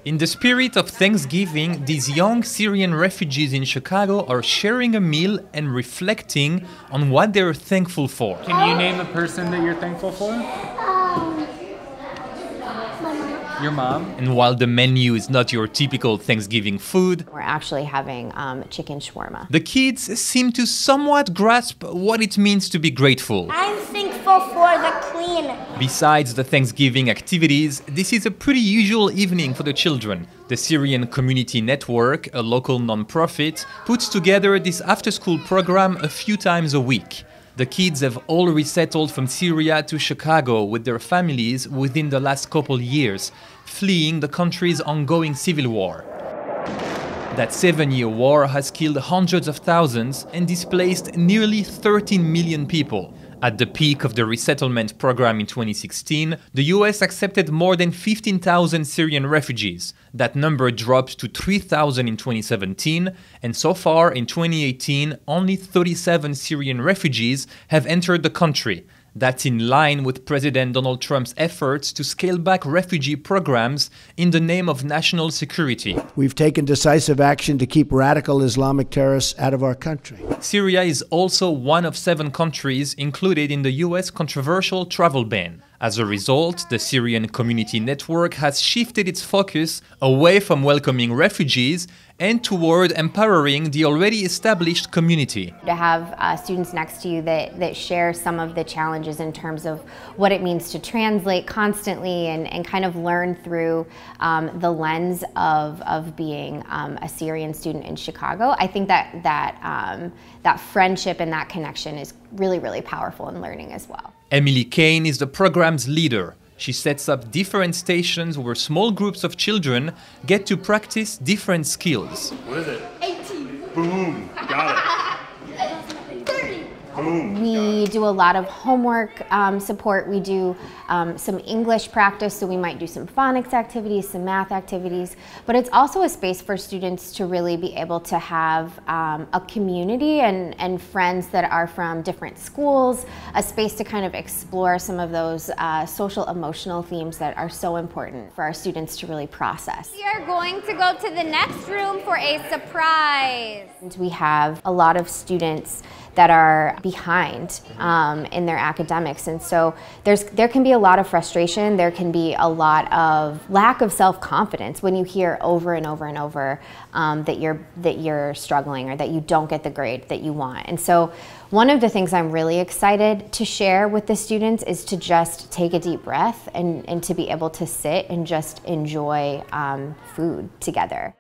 In the spirit of Thanksgiving, these young Syrian refugees in Chicago are sharing a meal and reflecting on what they're thankful for. Can you name a person that you're thankful for? Your mom? And while the menu is not your typical Thanksgiving food, we're actually having chicken shawarma. The kids seem to somewhat grasp what it means to be grateful. I'm thankful for the clean. Besides the Thanksgiving activities, this is a pretty usual evening for the children. The Syrian Community Network, a local non-profit, puts together this after-school program a few times a week. The kids have all resettled from Syria to Chicago with their families within the last couple years, fleeing the country's ongoing civil war. That 7-year war has killed hundreds of thousands and displaced nearly 13 million people. At the peak of the resettlement program in 2016, the US accepted more than 15,000 Syrian refugees. That number dropped to 3,000 in 2017, and so far in 2018, only 37 Syrian refugees have entered the country. That's in line with President Donald Trump's efforts to scale back refugee programs in the name of national security. We've taken decisive action to keep radical Islamic terrorists out of our country. Syria is also one of 7 countries included in the US controversial travel ban. As a result, the Syrian Community Network has shifted its focus away from welcoming refugees and toward empowering the already established community. To have students next to you that share some of the challenges in terms of what it means to translate constantly and kind of learn through the lens of being a Syrian student in Chicago, I think that friendship and that connection is really, really powerful in learning as well. Emily Kane is the program's leader. She sets up different stations where small groups of children get to practice different skills. What is it? 18. Boom. Got it. 30. Boom. We do a lot of homework support. We do some English practice, so we might do some phonics activities, some math activities. But it's also a space for students to really be able to have a community and friends that are from different schools, a space to kind of explore some of those social emotional themes that are so important for our students to really process. We are going to go to the next room for a surprise. And we have a lot of students that are behind in their academics, and so there can be a lot of frustration, there can be a lot of lack of self-confidence when you hear over and over and over that you're struggling or that you don't get the grade that you want. And so one of the things I'm really excited to share with the students is to just take a deep breath and to be able to sit and just enjoy food together.